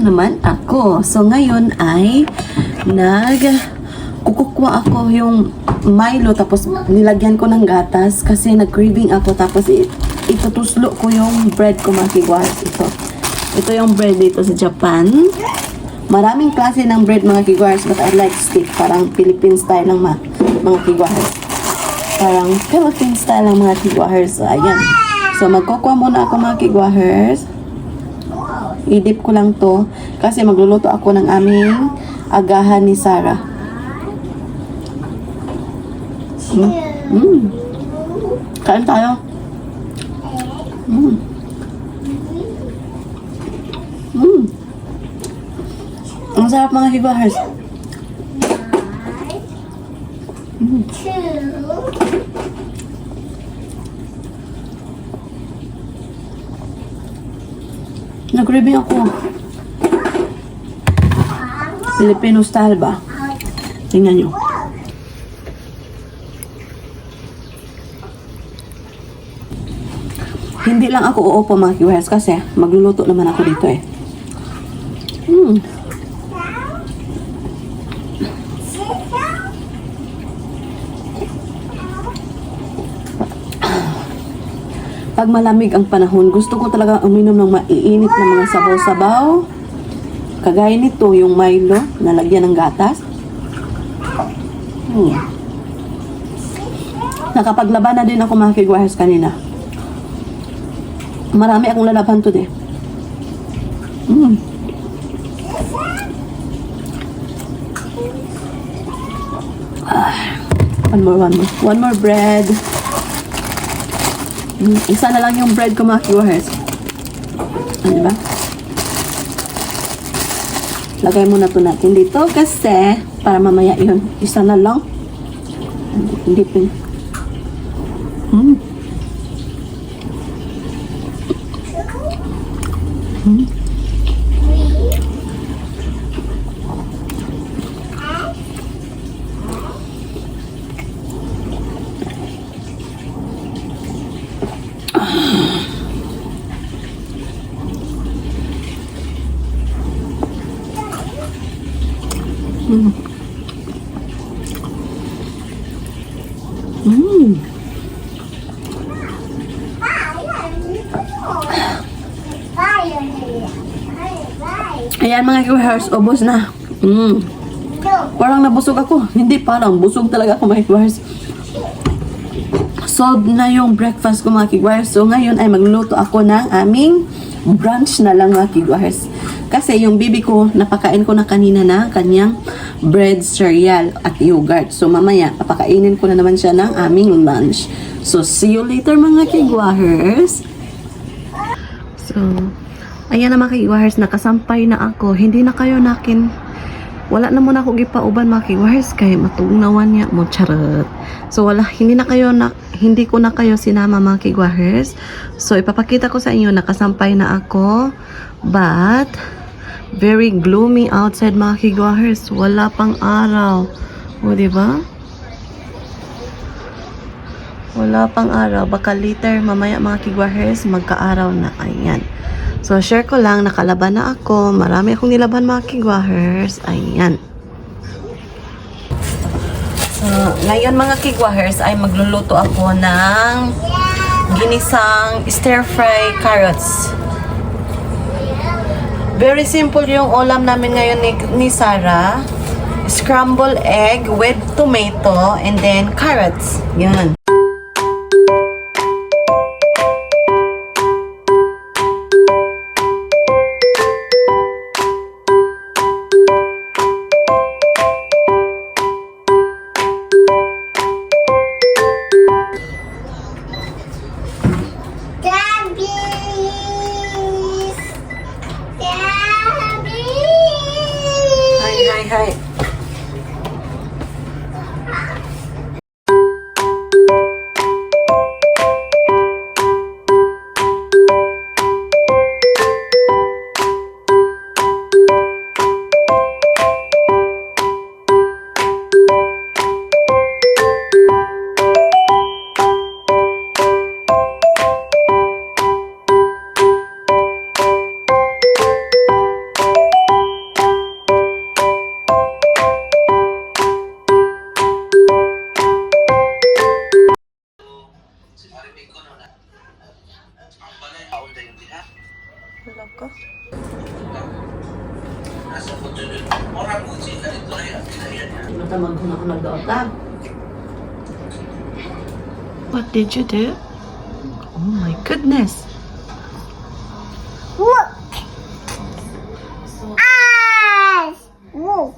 naman ako. So ngayon ay kukukwa ako yung Milo tapos nilagyan ko ng gatas kasi nag-craving ako tapos itutuslo ko yung bread ko mga kigwahers. Ito yung bread dito sa Japan. Maraming klase ng bread mga kigwahers but I like stick. Parang Philippine style ng mga kigwahers. Parang Philippine style ng mga kigwahers. So ayan. So magkukwa muna ako mga kigwahers. I-dip ko lang to kasi magluluto ako ng aming agahan ni Sarah. Kain tayo. Ang sarap mga kigwahers. Nag-craving ako. Filipino style ba? Tingnan nyo. Hindi lang ako uupo mga kigwahers kasi magluluto naman ako dito eh. Pag malamig ang panahon, gusto ko talaga uminom ng maiinit na mga sabaw-sabaw. Kagaya nito, yung Milo, na lagyan ng gatas. Nakapaglaban na din ako mga kigwahers kanina. Marami akong lalaban today. One more bread. Isa na lang yung bread ko mga kigwahers. Diba? Lagay muna to natin dito kasi para mamaya yun. Isa na lang. Hindi pin. Ayan mga kigwahers, ubos na. Parang nabusog ako. Hindi parang, busog talaga ako mga kigwahers. Solved na yung breakfast ko mga kigwahers. So ngayon ay magluluto ako ng aming brunch na lang mga kigwahers. Kasi yung bibi ko, napakain ko na kanina na kanyang bread, cereal at yogurt. So mamaya, papakainin ko na naman siya ng aming lunch. So see you later mga kigwahers. So ayan na mga kigwahers, nakasampay na ako. Hindi na kayo nakin. Wala na muna ako gipauban mga kigwahers kay matugnawan niya mo charot. So hindi ko na kayo sinama mga kigwahers. So ipapakita ko sa inyo nakasampay na ako. But very gloomy outside mga kigwahers. Wala pang araw. O diba? Wala pang araw. Baka later mamaya mga kigwahers magka-araw na. Ayan. So, share ko lang, nakalaban na ako. Marami akong nilaban mga kigwahers. Ayan. So, ngayon mga kigwahers ay magluluto ako ng ginisang stir-fry carrots. Very simple yung ulam namin ngayon ni Sarah. Scrambled egg with tomato and then carrots. Yan. Hi. ako nagdota. What did you do? Oh my goodness. Look. Eyes. Look.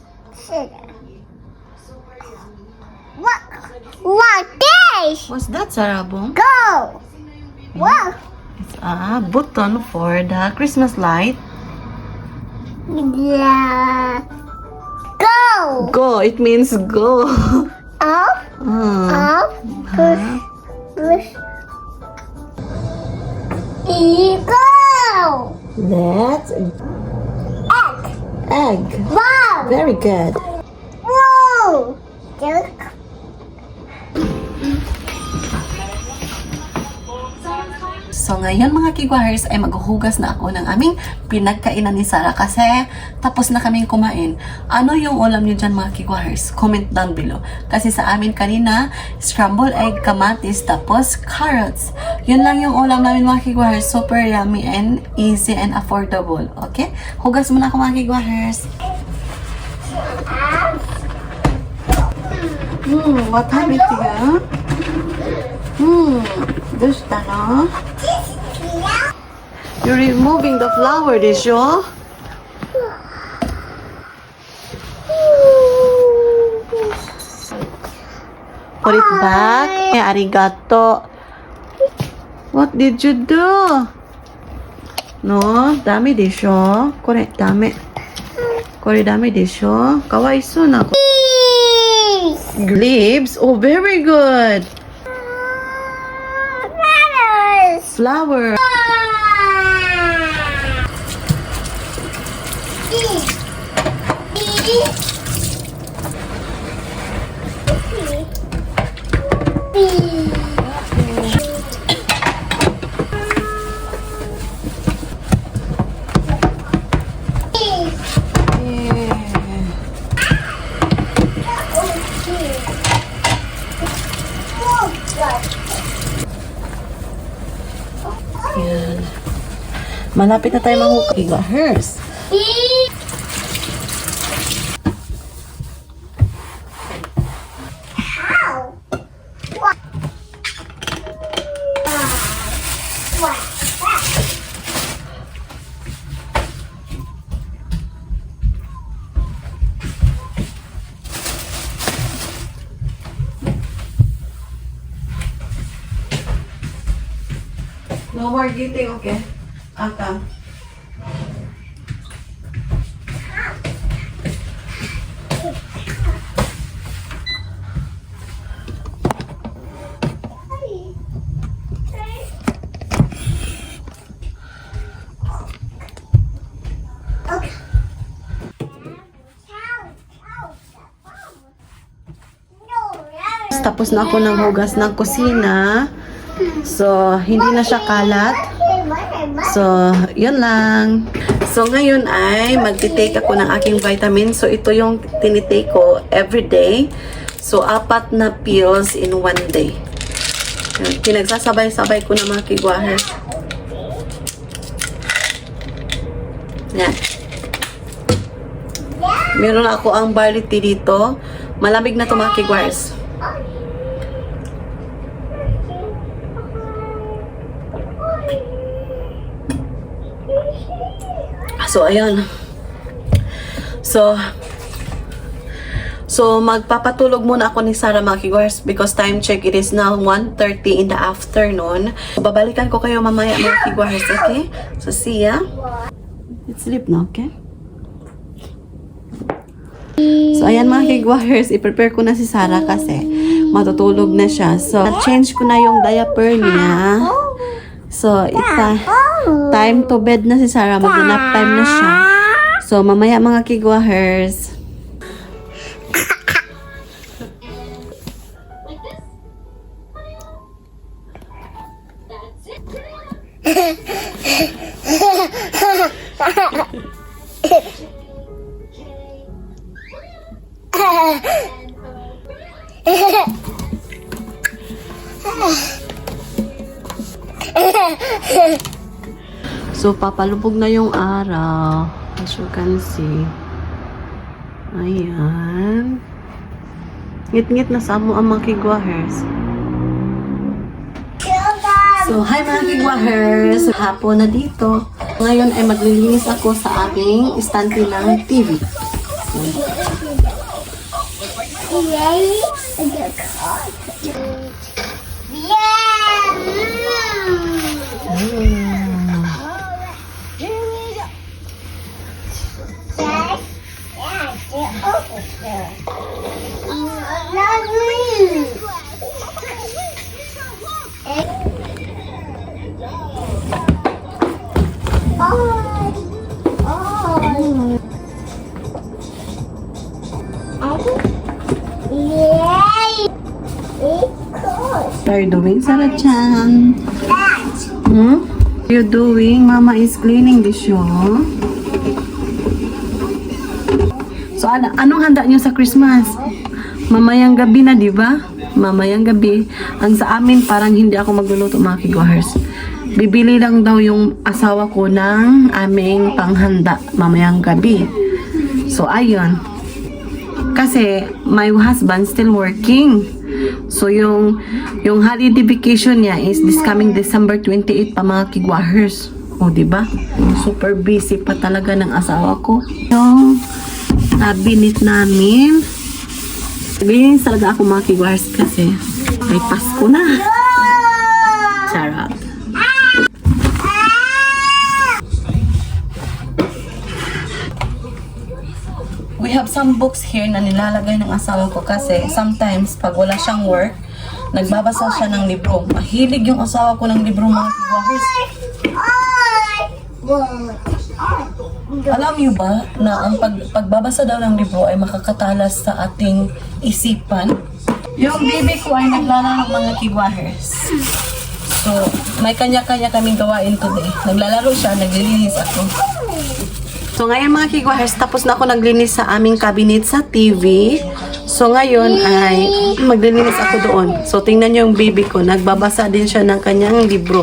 Look. Like this. What's that, Sarabong? Go. Look. It's a button for the Christmas light. Yeah. Go. Go, it means go. Up. Up. Push. Push. Go. That's Egg. egg. Wow. Very good. Whoa. Look. So ngayon mga kigwahers ay maghuhugas na ako ng aming pinagkainan ni Sarah kasi tapos na kaming kumain. Ano yung ulam niyo dyan mga kigwahers? Comment down below. Kasi sa amin kanina, scrambled egg, kamatis, tapos carrots. Yun lang yung ulam namin mga kigwahers. Super yummy and easy and affordable. Okay? Hugas muna ako mga kigwahers. What time is it? Gusto no? You're removing the flower, Disho. Put it back. Arigato. What did you do? No, dami Disho. Kore, dami. Kore, dami Disho. Kawaiso na. Leaves? Oh, very good. Flower. Yan. Malapit na tayo mag-hers. No more getting, okay? Aka. Tapos na ako ng hugas ng kusina. So, hindi na siya kalat. So, yun lang. So, ngayon ay magti-take ako ng aking vitamin. So, ito yung tinitake ko everyday. So, 4 na pills in 1 day. Pinagsasabay-sabay ko na mga kigwahers. Yan. Meron ako ang barley tea dito. Malamig na ito mga kigwahers. So, ayan. So, magpapatulog muna ako ni Sarah mga kigwahers because time check, it is now 1:30 in the afternoon. Babalikan ko kayo mamaya mga kigwahers, okay? So, see ya. Let's sleep na, okay? So, ayan mga kigwahers, i-prepare ko na si Sarah kasi matutulog na siya. So, change ko na yung diaper niya. So, time to bed na si Sarah. Mag-nap time na siya. So, mamaya mga kigwahers. So, papalubog na yung araw. As you can see. Ayan. Ngit-ngit na sa amo ang mga kigwahers. So, hi mga kigwahers! Hapon na dito. Ngayon ay maglilinis ako sa aking istante ng TV. Yay! Yeah! Yay! What are you doing, Sarah-chan? Hmm? What are you doing? Mama is cleaning the show. So, anong handa niyo sa Christmas? Mamayang gabi na, di ba? Mamayang gabi. Ang sa amin, parang hindi ako magluluto, mga kigwahers. Bibili lang daw yung asawa ko ng aming panghanda mamayang gabi. So, ayun. Kasi, my husband still working. So, yung holiday vacation niya is this coming December 28 pa, mga kigwahers. O, diba? Super busy pa talaga ng asawa ko. Yung binit namin. Naglinis talaga ako, mga kigwahers, kasi ay Pasko na. Sarap. We have some books here na nilalagay ng asawa ko kasi sometimes pag wala siyang work, nagbabasa siya ng libro. Mahilig yung asawa ko ng libro, mga kigwahers. Alam niyo ba na ang pagbabasa daw ng libro ay makakatalas sa ating isipan? Yung baby ko ay naglalaro, mga kigwahers. So, may kanya-kanya kaming gawain today. Naglalaro siya, naglilinis ako. So ngayon mga kigwahers, tapos na ako naglinis sa aming cabinet sa TV. So ngayon ay maglilinis ako doon. So tingnan niyo yung baby ko, nagbabasa din siya ng kanyang libro.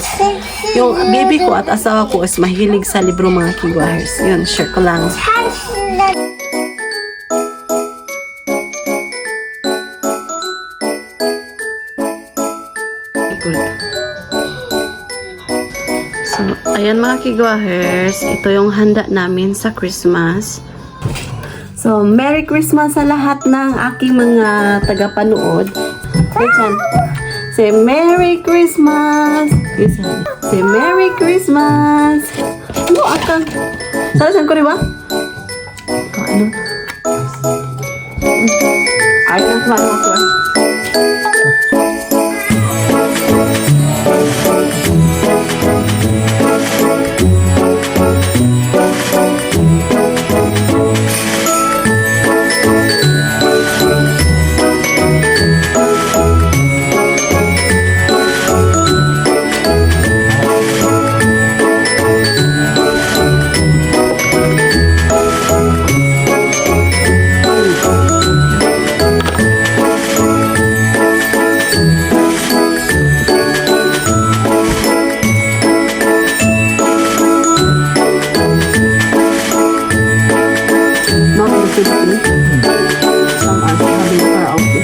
Yung baby ko at asawa ko is mahilig sa libro, mga kigwahers. Yun, share ko lang. So, ayan mga kigwahers, ito yung handa namin sa Christmas. So, Merry Christmas sa lahat ng aking mga tagapanood. Richard, say Merry Christmas! Richard, say Merry Christmas! Ano, akang? Saan ko, diba? Ano? Ayun, kumano ako. Some are having karaoke.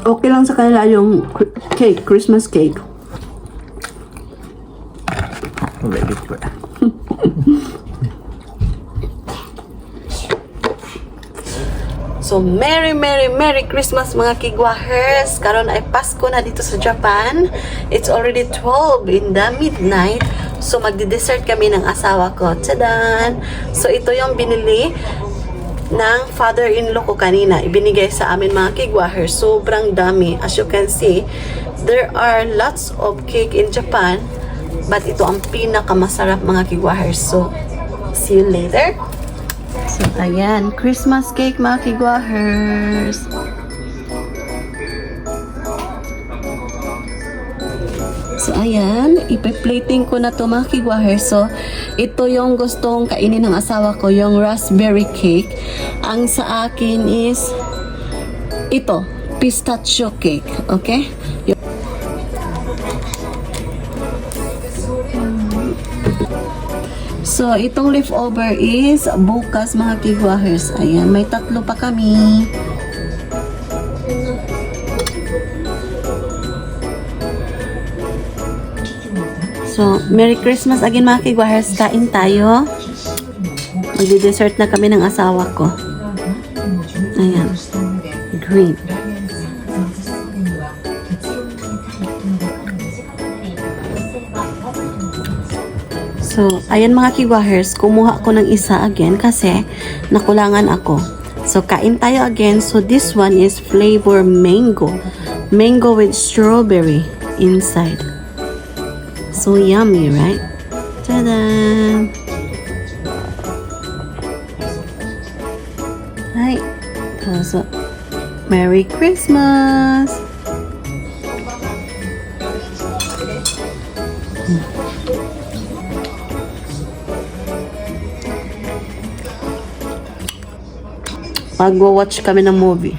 Okay lang sa kanila yung cake, Christmas cake. So, Merry Christmas mga kigwahers! Karon ay Pasko na dito sa Japan. It's already 12 in the midnight. So, magdi-dessert kami ng asawa ko. Tadaan! So, ito yung binili ng father-in-law ko kanina. Ibinigay sa amin mga kigwahers. Sobrang dami. As you can see, there are lots of cake in Japan. But ito ang pinakamasarap mga kigwahers. So, see you later. So, ayan. Christmas cake, mga kigwahers. So, ayan. Ipe-plating ko na to, mga kigwahers. So, ito yung gustong kainin ng asawa ko, yung raspberry cake. Ang sa akin is ito, pistachio cake. Okay? So, itong leftover is bukas, mga kigwahers. Ayan, may 3 pa kami. So, Merry Christmas again, mga kigwahers. Kain tayo. Magdi-dessert na kami ng asawa ko. Ayan. Green. So, ayan mga kigwahers, kumuha ko ng isa again kasi nakulangan ako. So, kain tayo again. So, this one is flavor mango. Mango with strawberry inside. So yummy, right? Ta-da! Hi. So, Merry Christmas! Mag-watch kami ng movie.